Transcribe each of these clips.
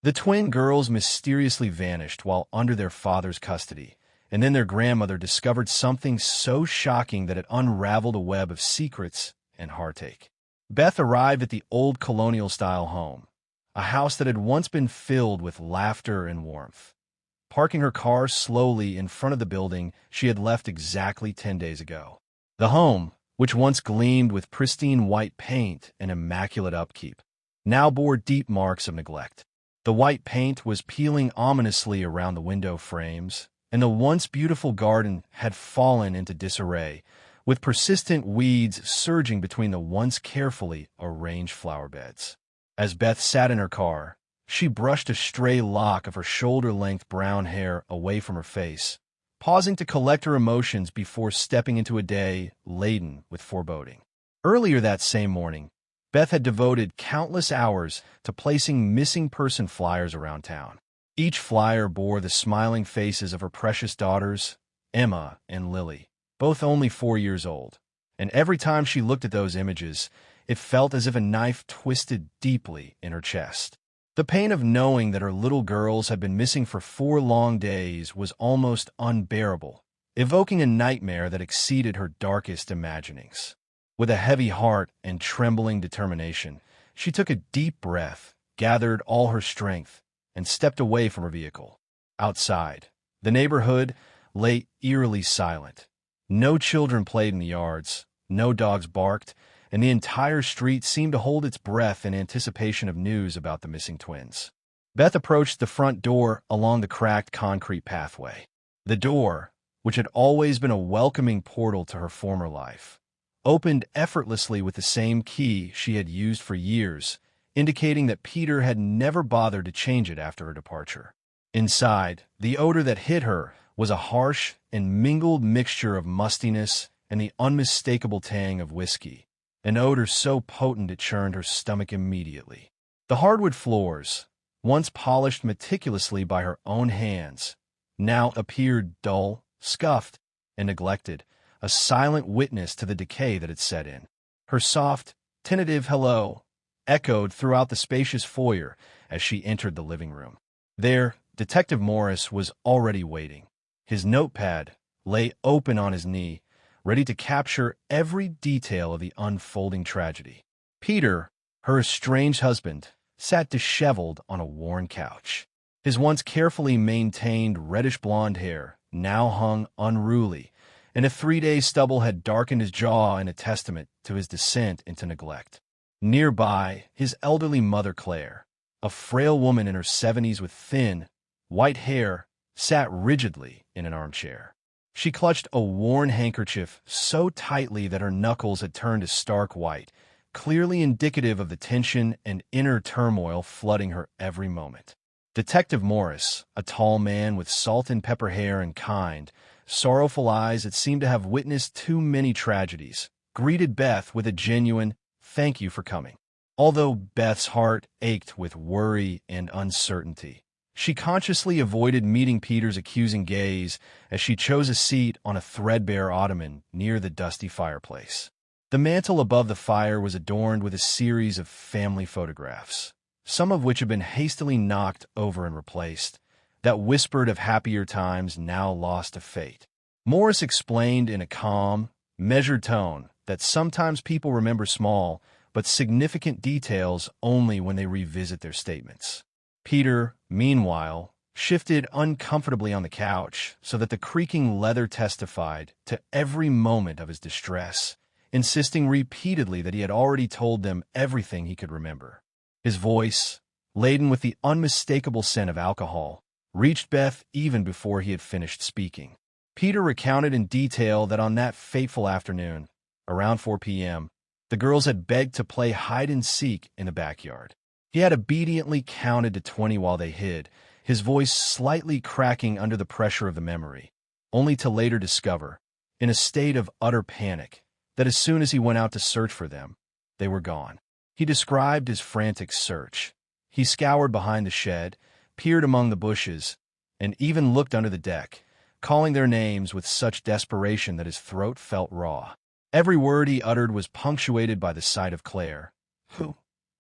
The twin girls mysteriously vanished while under their father's custody, and then their grandmother discovered something so shocking that it unraveled a web of secrets and heartache. Beth arrived at the old colonial-style home, a house that had once been filled with laughter and warmth. Parking her car slowly in front of the building she had left exactly 10 days ago. The home, which once gleamed with pristine white paint and immaculate upkeep, now bore deep marks of neglect. The white paint was peeling ominously around the window frames, and the once beautiful garden had fallen into disarray, with persistent weeds surging between the once carefully arranged flower beds. As Beth sat in her car, she brushed a stray lock of her shoulder-length brown hair away from her face, pausing to collect her emotions before stepping into a day laden with foreboding. Earlier that same morning, Beth had devoted countless hours to placing missing person flyers around town. Each flyer bore the smiling faces of her precious daughters, Emma and Lily, both only 4 years old. And every time she looked at those images, it felt as if a knife twisted deeply in her chest. The pain of knowing that her little girls had been missing for 4 long days was almost unbearable, evoking a nightmare that exceeded her darkest imaginings. With a heavy heart and trembling determination, she took a deep breath, gathered all her strength, and stepped away from her vehicle. Outside, the neighborhood lay eerily silent. No children played in the yards, no dogs barked, and the entire street seemed to hold its breath in anticipation of news about the missing twins. Beth approached the front door along the cracked concrete pathway. The door, which had always been a welcoming portal to her former life, opened effortlessly with the same key she had used for years, indicating that Peter had never bothered to change it after her departure. Inside, the odor that hit her was a harsh and mingled mixture of mustiness and the unmistakable tang of whiskey, an odor so potent it churned her stomach immediately. The hardwood floors, once polished meticulously by her own hands, now appeared dull, scuffed, and neglected, a silent witness to the decay that had set in. Her soft, tentative hello echoed throughout the spacious foyer as she entered the living room. There, Detective Morris was already waiting. His notepad lay open on his knee, ready to capture every detail of the unfolding tragedy. Peter, her estranged husband, sat disheveled on a worn couch. His once carefully maintained reddish-blonde hair now hung unruly, and a 3-day stubble had darkened his jaw in a testament to his descent into neglect. Nearby, his elderly mother Claire, a frail woman in her 70s with thin, white hair, sat rigidly in an armchair. She clutched a worn handkerchief so tightly that her knuckles had turned a stark white, clearly indicative of the tension and inner turmoil flooding her every moment. Detective Morris, a tall man with salt and pepper hair and kind, sorrowful eyes that seemed to have witnessed too many tragedies, greeted Beth with a genuine, "Thank you for coming." Although Beth's heart ached with worry and uncertainty, she consciously avoided meeting Peter's accusing gaze as she chose a seat on a threadbare ottoman near the dusty fireplace. The mantel above the fire was adorned with a series of family photographs, some of which had been hastily knocked over and replaced, that whispered of happier times now lost to fate. Morris explained in a calm, measured tone that sometimes people remember small but significant details only when they revisit their statements. Peter, meanwhile, shifted uncomfortably on the couch so that the creaking leather testified to every moment of his distress, insisting repeatedly that he had already told them everything he could remember. His voice, laden with the unmistakable scent of alcohol, reached Beth even before he had finished speaking. Peter recounted in detail that on that fateful afternoon, around 4 p.m., the girls had begged to play hide-and-seek in the backyard. He had obediently counted to 20 while they hid, his voice slightly cracking under the pressure of the memory, only to later discover, in a state of utter panic, that as soon as he went out to search for them, they were gone. He described his frantic search. He scoured behind the shed, peered among the bushes, and even looked under the deck, calling their names with such desperation that his throat felt raw. Every word he uttered was punctuated by the sight of Claire, who,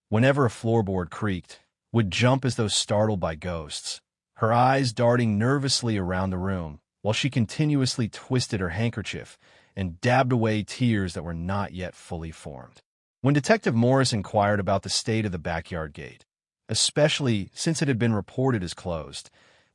whenever a floorboard creaked would jump as though startled by ghosts, her eyes darting nervously around the room, while she continuously twisted her handkerchief and dabbed away tears that were not yet fully formed. When Detective Morris inquired about the state of the backyard gate, especially since it had been reported as closed,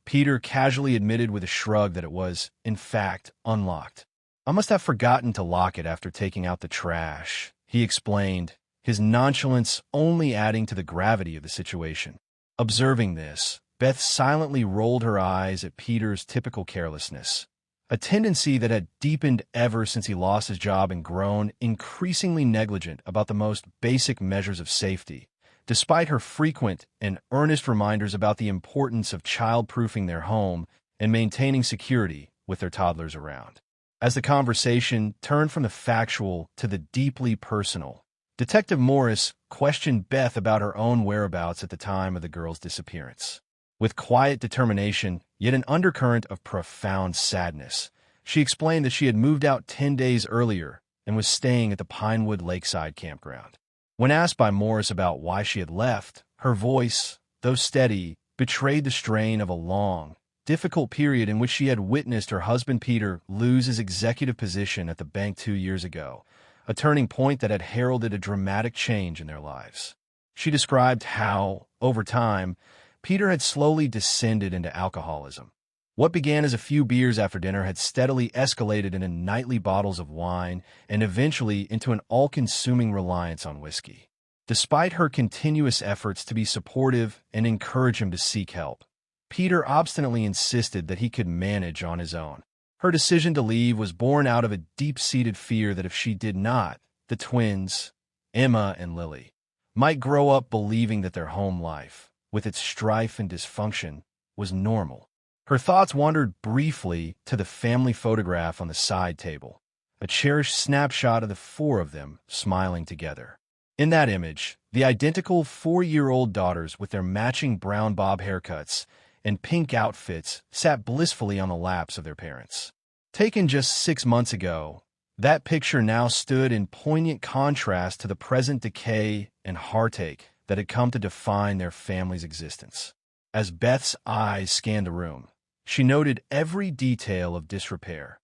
Peter casually admitted with a shrug that it was, in fact, unlocked. "I must have forgotten to lock it after taking out the trash," he explained, his nonchalance only adding to the gravity of the situation. Observing this, Beth silently rolled her eyes at Peter's typical carelessness, a tendency that had deepened ever since he lost his job and grown increasingly negligent about the most basic measures of safety, despite her frequent and earnest reminders about the importance of child-proofing their home and maintaining security with their toddlers around. As the conversation turned from the factual to the deeply personal, Detective Morris questioned Beth about her own whereabouts at the time of the girl's disappearance. With quiet determination, yet an undercurrent of profound sadness, she explained that she had moved out 10 days earlier and was staying at the Pinewood Lakeside campground. When asked by Morris about why she had left, her voice, though steady, betrayed the strain of a long, difficult period in which she had witnessed her husband Peter lose his executive position at the bank 2 years ago, a turning point that had heralded a dramatic change in their lives. She described how, over time, Peter had slowly descended into alcoholism. What began as a few beers after dinner had steadily escalated into nightly bottles of wine and eventually into an all-consuming reliance on whiskey. Despite her continuous efforts to be supportive and encourage him to seek help, Peter obstinately insisted that he could manage on his own. Her decision to leave was born out of a deep-seated fear that if she did not, the twins, Emma and Lily, might grow up believing that their home life, with its strife and dysfunction, was normal. Her thoughts wandered briefly to the family photograph on the side table, a cherished snapshot of the 4 of them smiling together. In that image, the identical 4-year-old daughters with their matching brown bob haircuts and pink outfits sat blissfully on the laps of their parents. Taken just 6 months ago, that picture now stood in poignant contrast to the present decay and heartache that had come to define their family's existence. As Beth's eyes scanned the room, she noted every detail of disrepair: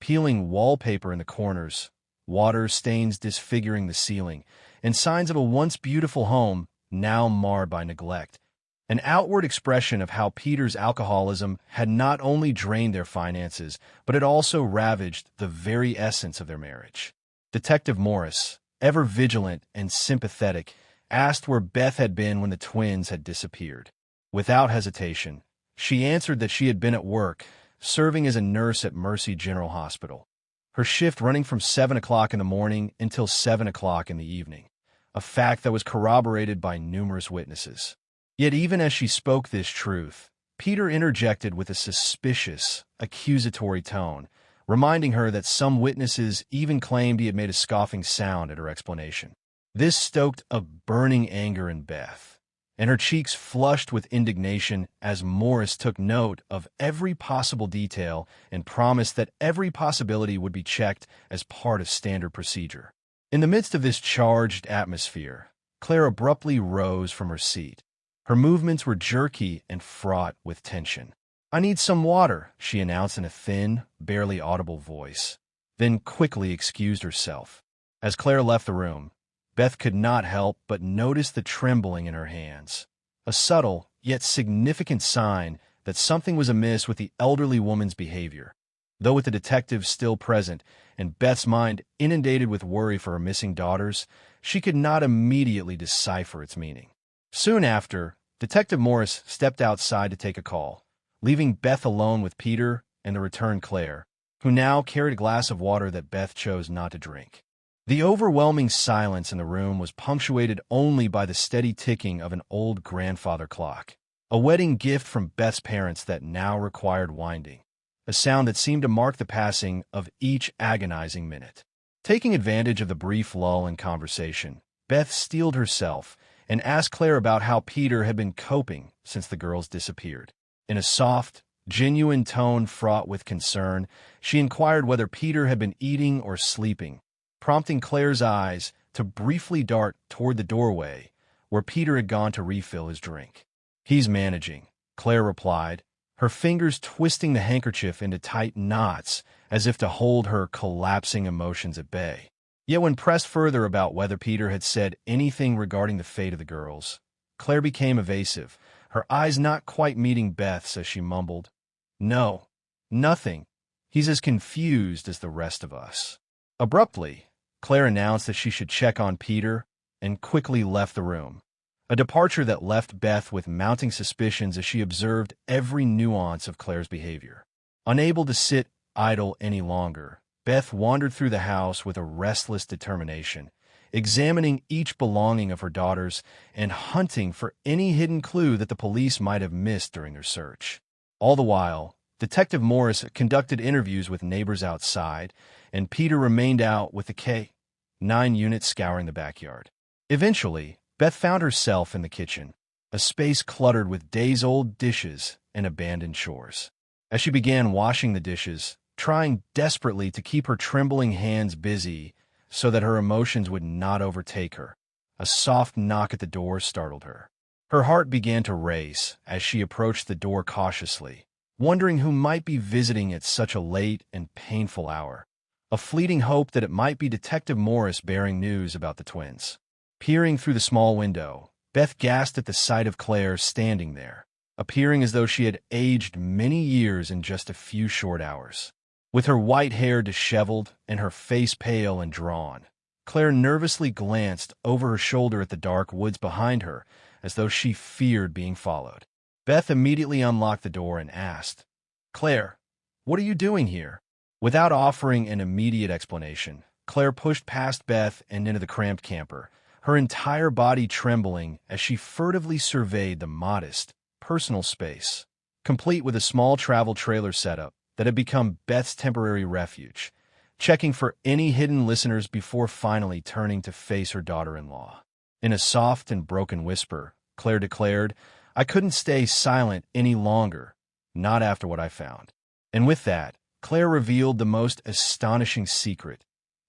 peeling wallpaper in the corners, water stains disfiguring the ceiling, and signs of a once beautiful home now marred by neglect. An outward expression of how Peter's alcoholism had not only drained their finances, but had also ravaged the very essence of their marriage. Detective Morris, ever vigilant and sympathetic, asked where Beth had been when the twins had disappeared. Without hesitation, she answered that she had been at work, serving as a nurse at Mercy General Hospital, her shift running from 7 o'clock in the morning until 7 o'clock in the evening, a fact that was corroborated by numerous witnesses. Yet even as she spoke this truth, Peter interjected with a suspicious, accusatory tone, reminding her that some witnesses even claimed he had made a scoffing sound at her explanation. This stoked a burning anger in Beth, and her cheeks flushed with indignation as Morris took note of every possible detail and promised that every possibility would be checked as part of standard procedure. In the midst of this charged atmosphere, Claire abruptly rose from her seat. Her movements were jerky and fraught with tension. "I need some water," she announced in a thin, barely audible voice, then quickly excused herself. As Claire left the room, Beth could not help but notice the trembling in her hands, a subtle yet significant sign that something was amiss with the elderly woman's behavior. Though with the detective still present and Beth's mind inundated with worry for her missing daughters, she could not immediately decipher its meaning. Soon after, Detective Morris stepped outside to take a call, leaving Beth alone with Peter and the returned Claire, who now carried a glass of water that Beth chose not to drink. The overwhelming silence in the room was punctuated only by the steady ticking of an old grandfather clock, a wedding gift from Beth's parents that now required winding, a sound that seemed to mark the passing of each agonizing minute. Taking advantage of the brief lull in conversation, Beth steeled herself and asked Claire about how Peter had been coping since the girls disappeared. In a soft, genuine tone fraught with concern, she inquired whether Peter had been eating or sleeping, prompting Claire's eyes to briefly dart toward the doorway, where Peter had gone to refill his drink. "He's managing," Claire replied, her fingers twisting the handkerchief into tight knots as if to hold her collapsing emotions at bay. Yet when pressed further about whether Peter had said anything regarding the fate of the girls, Claire became evasive, her eyes not quite meeting Beth's as she mumbled, "No, nothing. He's as confused as the rest of us." Abruptly, Claire announced that she should check on Peter and quickly left the room, a departure that left Beth with mounting suspicions as she observed every nuance of Claire's behavior. Unable to sit idle any longer, Beth wandered through the house with a restless determination, examining each belonging of her daughters and hunting for any hidden clue that the police might have missed during their search. All the while, Detective Morris conducted interviews with neighbors outside, and Peter remained out with the K-9 unit scouring the backyard. Eventually, Beth found herself in the kitchen, a space cluttered with days-old dishes and abandoned chores. As she began washing the dishes, trying desperately to keep her trembling hands busy so that her emotions would not overtake her, a soft knock at the door startled her. Her heart began to race as she approached the door cautiously, wondering who might be visiting at such a late and painful hour, a fleeting hope that it might be Detective Morris bearing news about the twins. Peering through the small window, Beth gasped at the sight of Claire standing there, appearing as though she had aged many years in just a few short hours. With her white hair disheveled and her face pale and drawn, Claire nervously glanced over her shoulder at the dark woods behind her, as though she feared being followed. Beth immediately unlocked the door and asked, "Claire, what are you doing here?" Without offering an immediate explanation, Claire pushed past Beth and into the cramped camper, her entire body trembling as she furtively surveyed the modest, personal space, complete with a small travel trailer setup that had become Beth's temporary refuge, checking for any hidden listeners before finally turning to face her daughter-in-law. In a soft and broken whisper, Claire declared, "I couldn't stay silent any longer, not after what I found." And with that, Claire revealed the most astonishing secret.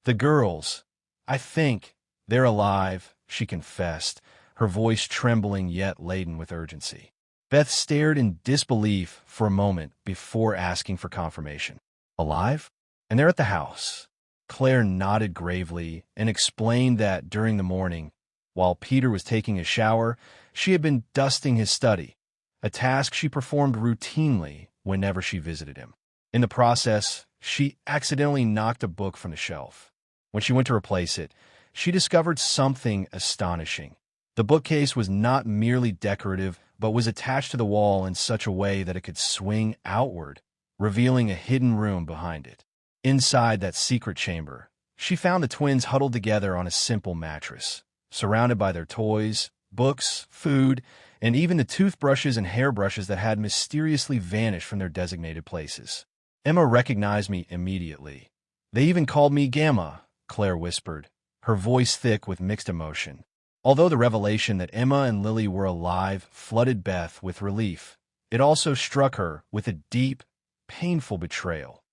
"The girls, I think they're alive," she confessed, her voice trembling yet laden with urgency. Beth stared in disbelief for a moment before asking for confirmation. "Alive? And they're at the house?" Claire nodded gravely and explained that during the morning, while Peter was taking a shower, she had been dusting his study, a task she performed routinely whenever she visited him. In the process, she accidentally knocked a book from the shelf. When she went to replace it, she discovered something astonishing. The bookcase was not merely decorative, but was attached to the wall in such a way that it could swing outward, revealing a hidden room behind it. Inside that secret chamber, she found the twins huddled together on a simple mattress, surrounded by their toys, books, food, and even the toothbrushes and hairbrushes that had mysteriously vanished from their designated places. Emma recognized me immediately. "They even called me Gamma," Claire whispered, her voice thick with mixed emotion. Although the revelation that Emma and Lily were alive flooded Beth with relief, it also struck her with a deep, painful betrayal.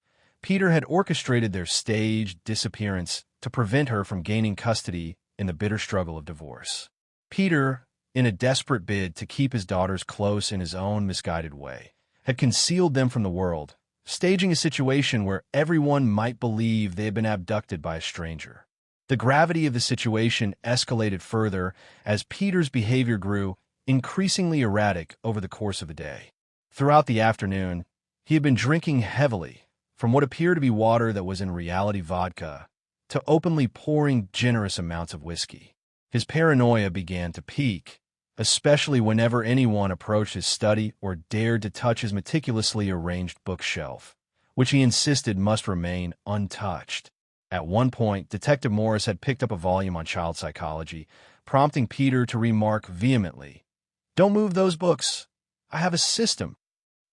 Peter had orchestrated their staged disappearance to prevent her from gaining custody in the bitter struggle of divorce. Peter, in a desperate bid to keep his daughters close in his own misguided way, had concealed them from the world, staging a situation where everyone might believe they had been abducted by a stranger. The gravity of the situation escalated further as Peter's behavior grew increasingly erratic over the course of the day. Throughout the afternoon, he had been drinking heavily, from what appeared to be water that was in reality vodka, to openly pouring generous amounts of whiskey. His paranoia began to peak, especially whenever anyone approached his study or dared to touch his meticulously arranged bookshelf, which he insisted must remain untouched. At one point, Detective Morris had picked up a volume on child psychology, prompting Peter to remark vehemently, "Don't move those books. I have a system."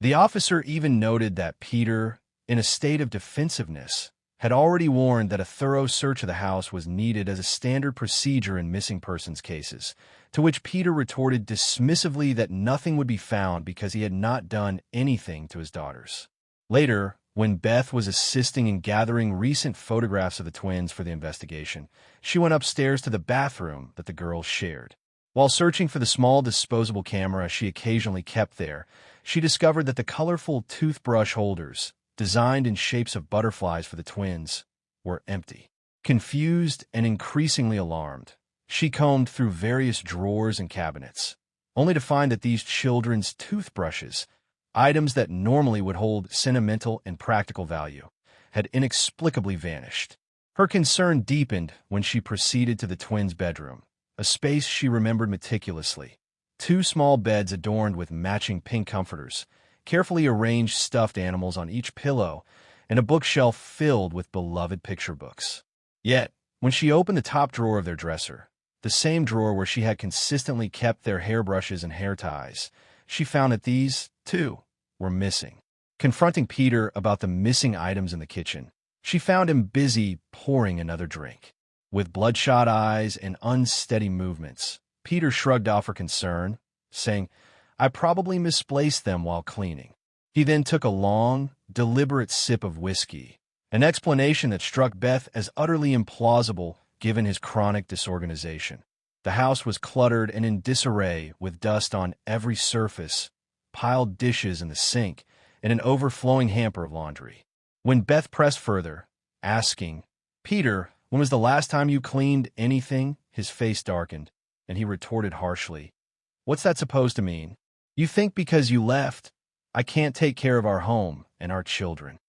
The officer even noted that Peter, in a state of defensiveness, had already warned that a thorough search of the house was needed as a standard procedure in missing persons cases, to which Peter retorted dismissively that nothing would be found because he had not done anything to his daughters. Later, when Beth was assisting in gathering recent photographs of the twins for the investigation, she went upstairs to the bathroom that the girls shared. While searching for the small disposable camera she occasionally kept there, she discovered that the colorful toothbrush holders, designed in shapes of butterflies for the twins, were empty. Confused and increasingly alarmed, she combed through various drawers and cabinets, only to find that these children's toothbrushes, items that normally would hold sentimental and practical value, had inexplicably vanished. Her concern deepened when she proceeded to the twins' bedroom, a space she remembered meticulously. Two small beds adorned with matching pink comforters, carefully arranged stuffed animals on each pillow, and a bookshelf filled with beloved picture books. Yet, when she opened the top drawer of their dresser, the same drawer where she had consistently kept their hairbrushes and hair ties, she found that these, too, were missing. Confronting Peter about the missing items in the kitchen, she found him busy pouring another drink. With bloodshot eyes and unsteady movements, Peter shrugged off her concern, saying, "I probably misplaced them while cleaning." He then took a long, deliberate sip of whiskey, an explanation that struck Beth as utterly implausible given his chronic disorganization. The house was cluttered and in disarray, with dust on every surface, piled dishes in the sink, and an overflowing hamper of laundry. When Beth pressed further, asking, "Peter, when was the last time you cleaned anything?" his face darkened, and he retorted harshly, "What's that supposed to mean? You think because you left, I can't take care of our home and our children?"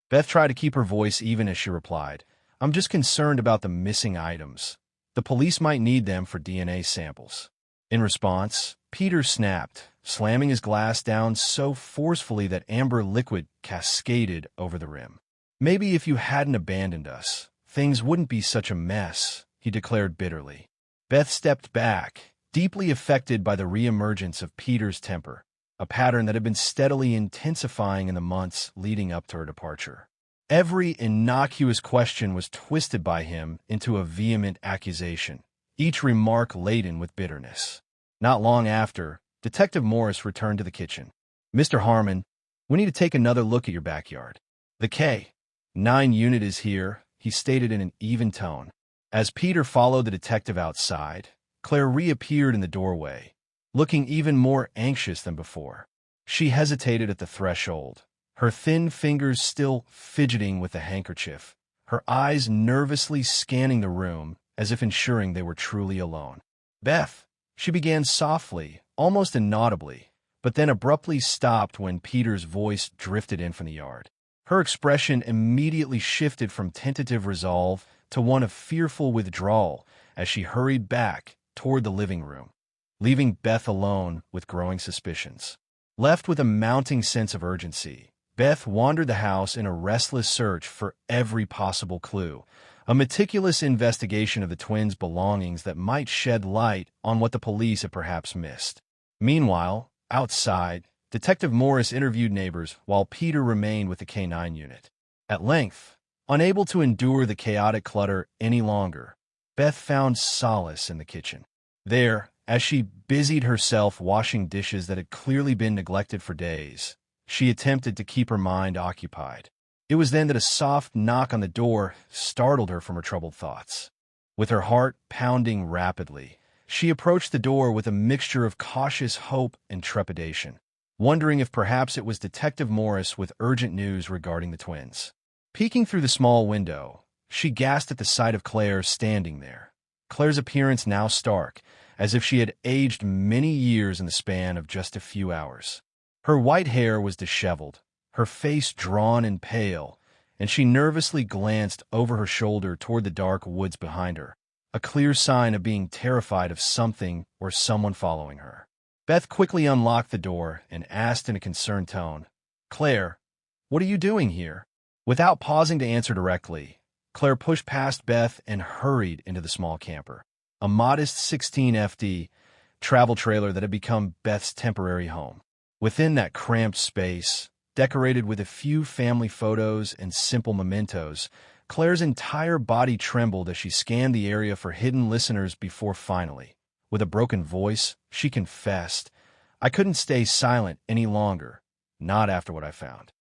Beth tried to keep her voice even as she replied, "I'm just concerned about the missing items. The police might need them for DNA samples." In response, Peter snapped, slamming his glass down so forcefully that amber liquid cascaded over the rim. "Maybe if you hadn't abandoned us, things wouldn't be such a mess," he declared bitterly. Beth stepped back, deeply affected by the reemergence of Peter's temper, a pattern that had been steadily intensifying in the months leading up to her departure. Every innocuous question was twisted by him into a vehement accusation, each remark laden with bitterness. Not long after, Detective Morris returned to the kitchen. "Mr. Harmon, we need to take another look at your backyard. The K-9 unit is here," he stated in an even tone. As Peter followed the detective outside, Claire reappeared in the doorway, looking even more anxious than before. She hesitated at the threshold, her thin fingers still fidgeting with the handkerchief, her eyes nervously scanning the room as if ensuring they were truly alone. "Beth," she began softly, almost inaudibly, but then abruptly stopped when Peter's voice drifted in from the yard. Her expression immediately shifted from tentative resolve to one of fearful withdrawal as she hurried back toward the living room, leaving Beth alone with growing suspicions. Left with a mounting sense of urgency, Beth wandered the house in a restless search for every possible clue, a meticulous investigation of the twins' belongings that might shed light on what the police had perhaps missed. Meanwhile, outside, Detective Morris interviewed neighbors while Peter remained with the K-9 unit. At length, unable to endure the chaotic clutter any longer, Beth found solace in the kitchen. There, as she busied herself washing dishes that had clearly been neglected for days, she attempted to keep her mind occupied. It was then that a soft knock on the door startled her from her troubled thoughts. With her heart pounding rapidly, she approached the door with a mixture of cautious hope and trepidation, wondering if perhaps it was Detective Morris with urgent news regarding the twins. Peeking through the small window, she gasped at the sight of Claire standing there, Claire's appearance now stark, as if she had aged many years in the span of just a few hours. Her white hair was disheveled, her face drawn and pale, and she nervously glanced over her shoulder toward the dark woods behind her, a clear sign of being terrified of something or someone following her. Beth quickly unlocked the door and asked in a concerned tone, "Claire, what are you doing here?" Without pausing to answer directly, Claire pushed past Beth and hurried into the small camper, a modest 16 FD travel trailer that had become Beth's temporary home. Within that cramped space, decorated with a few family photos and simple mementos, Claire's entire body trembled as she scanned the area for hidden listeners before finally, with a broken voice, she confessed, "I couldn't stay silent any longer, not after what I found."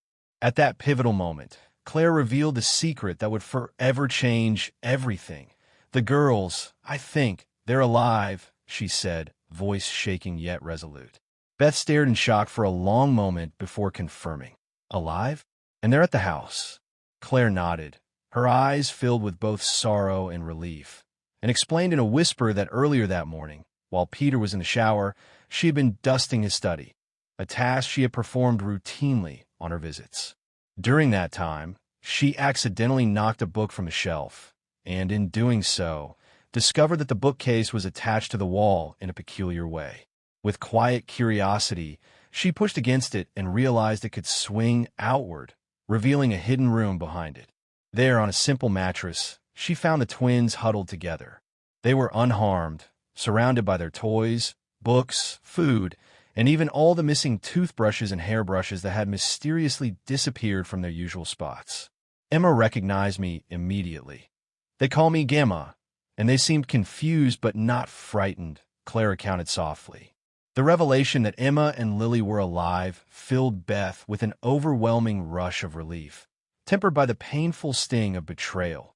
At that pivotal moment, Claire revealed the secret that would forever change everything. "The girls, I think, they're alive," she said, voice shaking yet resolute. Beth stared in shock for a long moment before confirming. Alive? And they're at the house. Claire nodded, her eyes filled with both sorrow and relief, and explained in a whisper that earlier that morning, while Peter was in the shower, she had been dusting his study, a task she had performed routinely on her visits. During that time, she accidentally knocked a book from a shelf, and in doing so, discovered that the bookcase was attached to the wall in a peculiar way. With quiet curiosity, she pushed against it and realized it could swing outward, revealing a hidden room behind it. There, on a simple mattress, she found the twins huddled together. They were unharmed, surrounded by their toys, books, food, and even all the missing toothbrushes and hairbrushes that had mysteriously disappeared from their usual spots. Emma recognized me immediately. They call me Gamma, and they seemed confused but not frightened, Claire accounted softly. The revelation that Emma and Lily were alive filled Beth with an overwhelming rush of relief, tempered by the painful sting of betrayal.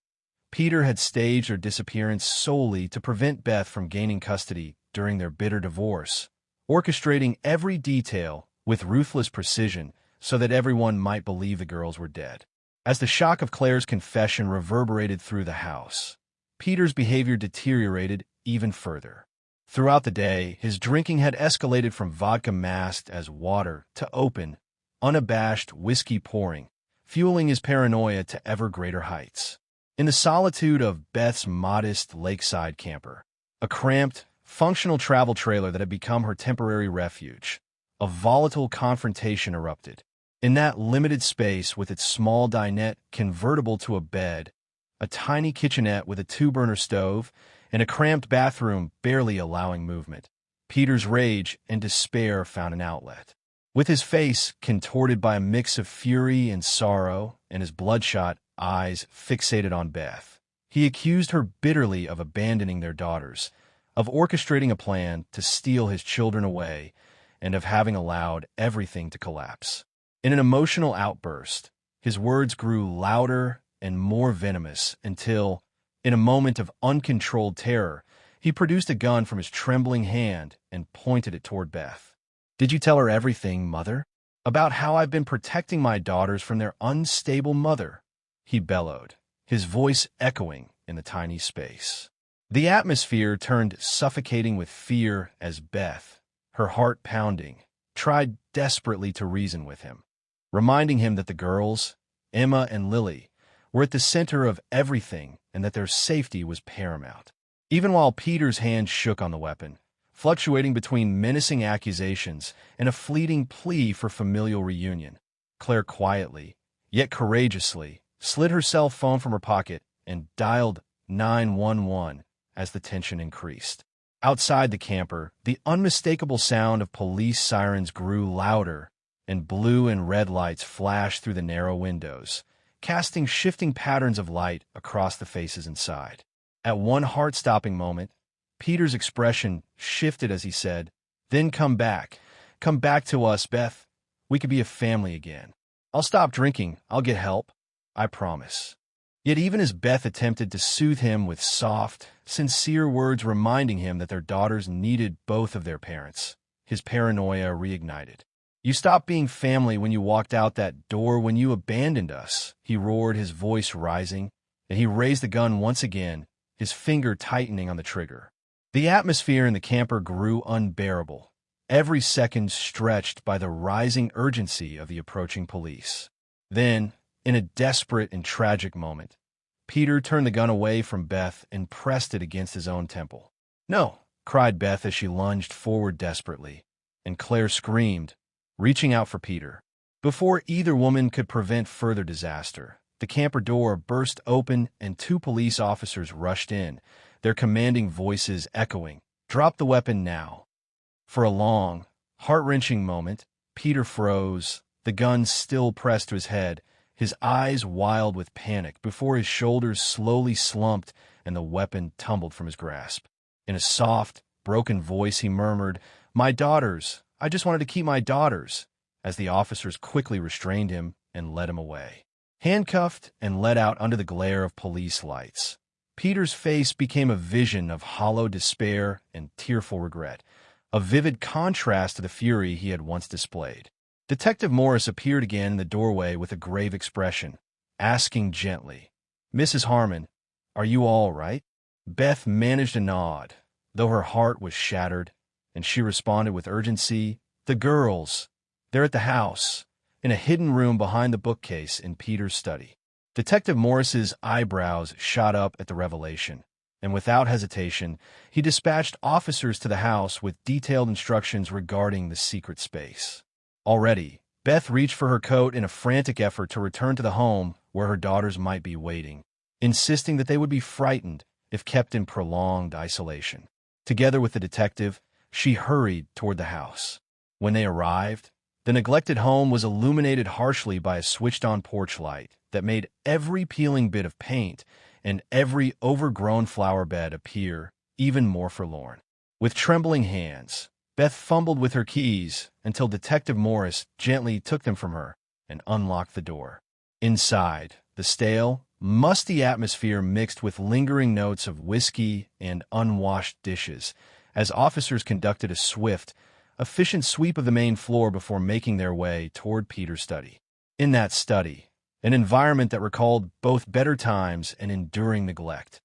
Peter had staged their disappearance solely to prevent Beth from gaining custody during their bitter divorce, orchestrating every detail with ruthless precision so that everyone might believe the girls were dead. As the shock of Claire's confession reverberated through the house, Peter's behavior deteriorated even further. Throughout the day, his drinking had escalated from vodka masked as water to open, unabashed whiskey pouring, fueling his paranoia to ever greater heights. In the solitude of Beth's modest lakeside camper, a cramped, functional travel trailer that had become her temporary refuge, a volatile confrontation erupted. In that limited space with its small dinette convertible to a bed, a tiny kitchenette with a two-burner stove, and a cramped bathroom barely allowing movement, Peter's rage and despair found an outlet. With his face contorted by a mix of fury and sorrow and his bloodshot eyes fixated on Beth, he accused her bitterly of abandoning their daughters, of orchestrating a plan to steal his children away, and of having allowed everything to collapse. In an emotional outburst, his words grew louder and more venomous until, in a moment of uncontrolled terror, he produced a gun from his trembling hand and pointed it toward Beth. "Did you tell her everything, Mother? About how I've been protecting my daughters from their unstable mother?" he bellowed, his voice echoing in the tiny space. The atmosphere turned suffocating with fear as Beth, her heart pounding, tried desperately to reason with him, reminding him that the girls, Emma and Lily, were at the center of everything and that their safety was paramount. Even while Peter's hand shook on the weapon, fluctuating between menacing accusations and a fleeting plea for familial reunion, Claire quietly, yet courageously, slid her cell phone from her pocket and dialed 911 as the tension increased. Outside the camper, the unmistakable sound of police sirens grew louder, and blue and red lights flashed through the narrow windows, casting shifting patterns of light across the faces inside. At one heart-stopping moment, Peter's expression shifted as he said, "Then come back. Come back to us, Beth. We could be a family again. I'll stop drinking. I'll get help. I promise." Yet even as Beth attempted to soothe him with soft, sincere words reminding him that their daughters needed both of their parents, his paranoia reignited. "You stopped being family when you walked out that door when you abandoned us," he roared, his voice rising, and he raised the gun once again, his finger tightening on the trigger. The atmosphere in the camper grew unbearable, every second stretched by the rising urgency of the approaching police. Then, in a desperate and tragic moment, Peter turned the gun away from Beth and pressed it against his own temple. "No!" cried Beth as she lunged forward desperately, and Claire screamed, reaching out for Peter. Before either woman could prevent further disaster, the camper door burst open and two police officers rushed in, their commanding voices echoing, "Drop the weapon now." For a long, heart-wrenching moment, Peter froze, the gun still pressed to his head, his eyes wild with panic before his shoulders slowly slumped and the weapon tumbled from his grasp. In a soft, broken voice he murmured, "My daughters, I just wanted to keep my daughters," as the officers quickly restrained him and led him away. Handcuffed and led out under the glare of police lights, Peter's face became a vision of hollow despair and tearful regret, a vivid contrast to the fury he had once displayed. Detective Morris appeared again in the doorway with a grave expression, asking gently, "Mrs. Harmon, are you all right?" Beth managed a nod, though her heart was shattered, and she responded with urgency, "The girls, they're at the house, in a hidden room behind the bookcase in Peter's study." Detective Morris's eyebrows shot up at the revelation, and without hesitation, he dispatched officers to the house with detailed instructions regarding the secret space. Already, Beth reached for her coat in a frantic effort to return to the home where her daughters might be waiting, insisting that they would be frightened if kept in prolonged isolation. Together with the detective, she hurried toward the house. When they arrived, the neglected home was illuminated harshly by a switched-on porch light that made every peeling bit of paint and every overgrown flower bed appear even more forlorn. With trembling hands, Beth fumbled with her keys until Detective Morris gently took them from her and unlocked the door. Inside, the stale, musty atmosphere mixed with lingering notes of whiskey and unwashed dishes as officers conducted a swift, efficient sweep of the main floor before making their way toward Peter's study. In that study, an environment that recalled both better times and enduring neglect.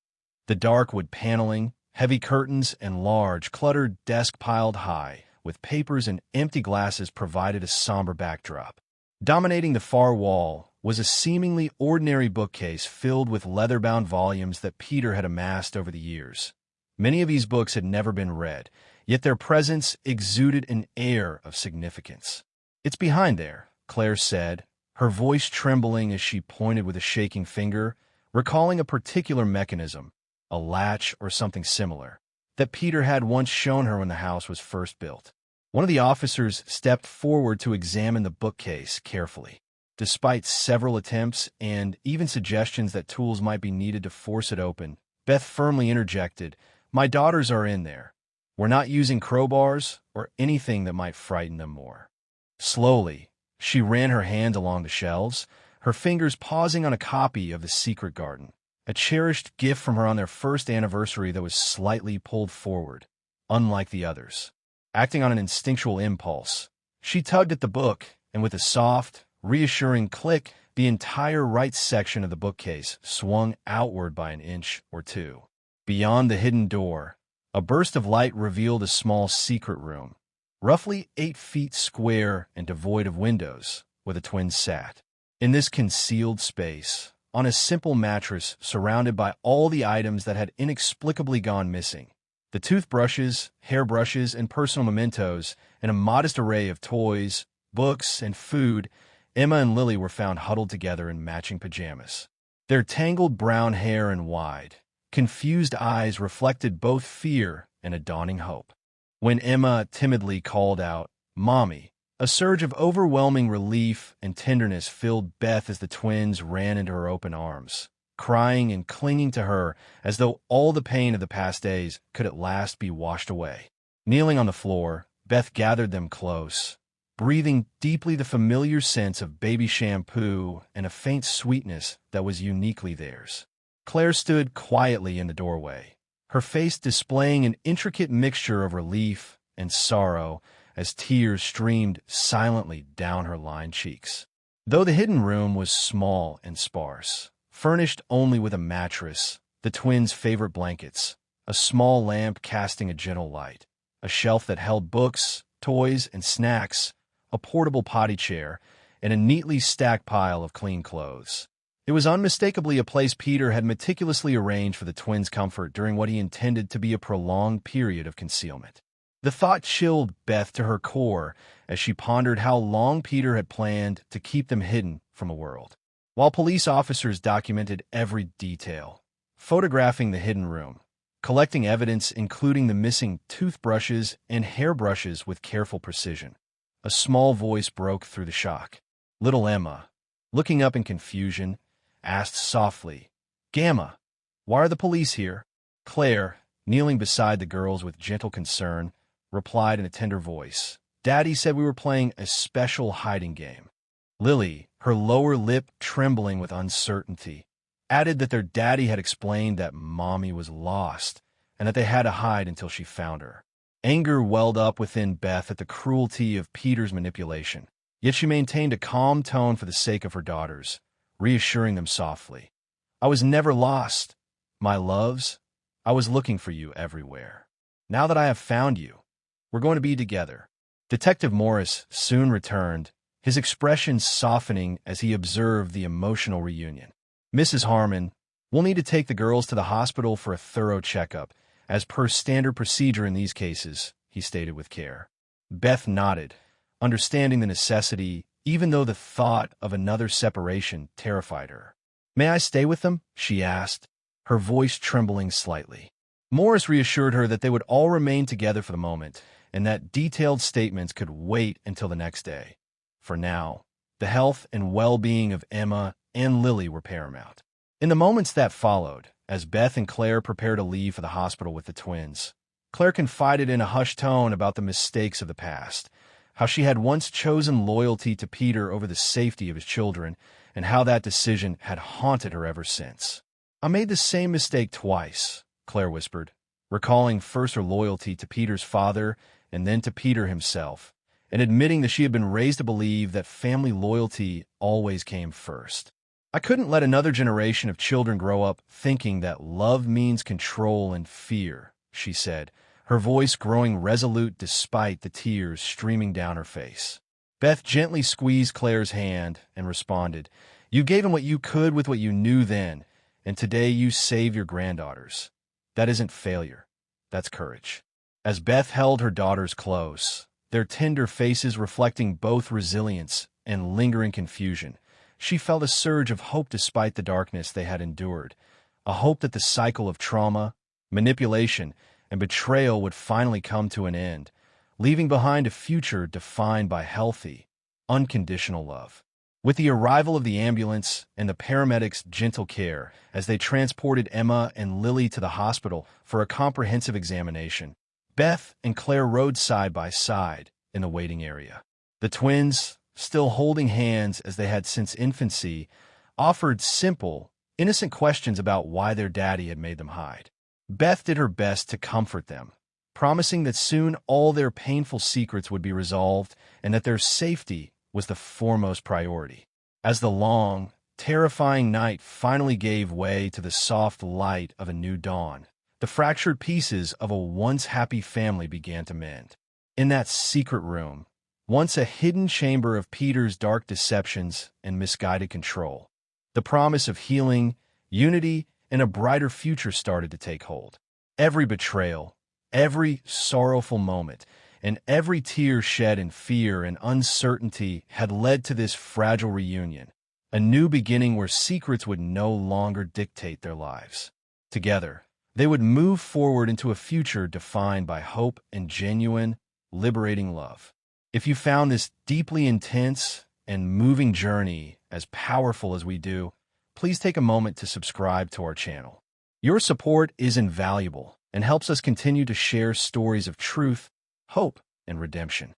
The dark wood paneling, heavy curtains, and large, cluttered desk piled high, with papers and empty glasses provided a somber backdrop. Dominating the far wall was a seemingly ordinary bookcase filled with leather-bound volumes that Peter had amassed over the years. Many of these books had never been read, yet their presence exuded an air of significance. "It's behind there," Claire said, her voice trembling as she pointed with a shaking finger, recalling a particular mechanism, a latch or something similar, that Peter had once shown her when the house was first built. One of the officers stepped forward to examine the bookcase carefully. Despite several attempts and even suggestions that tools might be needed to force it open, Beth firmly interjected, "My daughters are in there. We're not using crowbars or anything that might frighten them more." Slowly, she ran her hand along the shelves, her fingers pausing on a copy of The Secret Garden, a cherished gift from her on their first anniversary that was slightly pulled forward, unlike the others. Acting on an instinctual impulse, she tugged at the book, and with a soft, reassuring click, the entire right section of the bookcase swung outward by an inch or two. Beyond the hidden door, a burst of light revealed a small secret room, roughly 8 feet square and devoid of windows, where the twins sat. In this concealed space, on a simple mattress surrounded by all the items that had inexplicably gone missing, the toothbrushes, hairbrushes, and personal mementos, and a modest array of toys, books, and food, Emma and Lily were found huddled together in matching pajamas. Their tangled brown hair and wide, confused eyes reflected both fear and a dawning hope. When Emma timidly called out, "Mommy," a surge of overwhelming relief and tenderness filled Beth as the twins ran into her open arms, crying and clinging to her as though all the pain of the past days could at last be washed away. Kneeling on the floor, Beth gathered them close, breathing deeply the familiar sense of baby shampoo and a faint sweetness that was uniquely theirs. Claire stood quietly in the doorway, her face displaying an intricate mixture of relief and sorrow as tears streamed silently down her lined cheeks. Though the hidden room was small and sparse, furnished only with a mattress, the twins' favorite blankets, a small lamp casting a gentle light, a shelf that held books, toys, and snacks, a portable potty chair, and a neatly stacked pile of clean clothes. It was unmistakably a place Peter had meticulously arranged for the twins' comfort during what he intended to be a prolonged period of concealment. The thought chilled Beth to her core as she pondered how long Peter had planned to keep them hidden from the world. While police officers documented every detail, photographing the hidden room, collecting evidence including the missing toothbrushes and hairbrushes with careful precision, a small voice broke through the shock. Little Emma, looking up in confusion, asked softly, "Gamma, why are the police here?" Claire, kneeling beside the girls with gentle concern, replied in a tender voice, "Daddy said we were playing a special hiding game." Lily, her lower lip trembling with uncertainty, added that their daddy had explained that mommy was lost and that they had to hide until she found her. Anger welled up within Beth at the cruelty of Peter's manipulation, yet she maintained a calm tone for the sake of her daughters, reassuring them softly. "I was never lost, my loves. I was looking for you everywhere. Now that I have found you, we're going to be together." Detective Morris soon returned, his expression softening as he observed the emotional reunion. "Mrs. Harmon, we'll need to take the girls to the hospital for a thorough checkup, as per standard procedure in these cases," he stated with care. Beth nodded, understanding the necessity, even though the thought of another separation terrified her. "May I stay with them?" she asked, her voice trembling slightly. Morris reassured her that they would all remain together for the moment, and that detailed statements could wait until the next day. For now, the health and well-being of Emma and Lily were paramount. In the moments that followed, as Beth and Claire prepared to leave for the hospital with the twins, Claire confided in a hushed tone about the mistakes of the past, how she had once chosen loyalty to Peter over the safety of his children, and how that decision had haunted her ever since. "I made the same mistake twice," Claire whispered, recalling first her loyalty to Peter's father and then to Peter himself, and admitting that she had been raised to believe that family loyalty always came first. "I couldn't let another generation of children grow up thinking that love means control and fear," she said, her voice growing resolute despite the tears streaming down her face. Beth gently squeezed Claire's hand and responded, "You gave him what you could with what you knew then, and today you save your granddaughters. That isn't failure. That's courage." As Beth held her daughters close, their tender faces reflecting both resilience and lingering confusion, she felt a surge of hope despite the darkness they had endured, a hope that the cycle of trauma, manipulation, and betrayal would finally come to an end, leaving behind a future defined by healthy, unconditional love. With the arrival of the ambulance and the paramedics' gentle care as they transported Emma and Lily to the hospital for a comprehensive examination, Beth and Claire rode side by side in the waiting area. The twins, still holding hands as they had since infancy, offered simple, innocent questions about why their daddy had made them hide. Beth did her best to comfort them, promising that soon all their painful secrets would be resolved and that their safety was the foremost priority. As the long, terrifying night finally gave way to the soft light of a new dawn, the fractured pieces of a once happy family began to mend. In that secret room, once a hidden chamber of Peter's dark deceptions and misguided control, the promise of healing, unity, and a brighter future started to take hold. Every betrayal, every sorrowful moment, and every tear shed in fear and uncertainty had led to this fragile reunion, a new beginning where secrets would no longer dictate their lives. Together, they would move forward into a future defined by hope and genuine, liberating love. If you found this deeply intense and moving journey as powerful as we do, please take a moment to subscribe to our channel. Your support is invaluable and helps us continue to share stories of truth, hope, and redemption.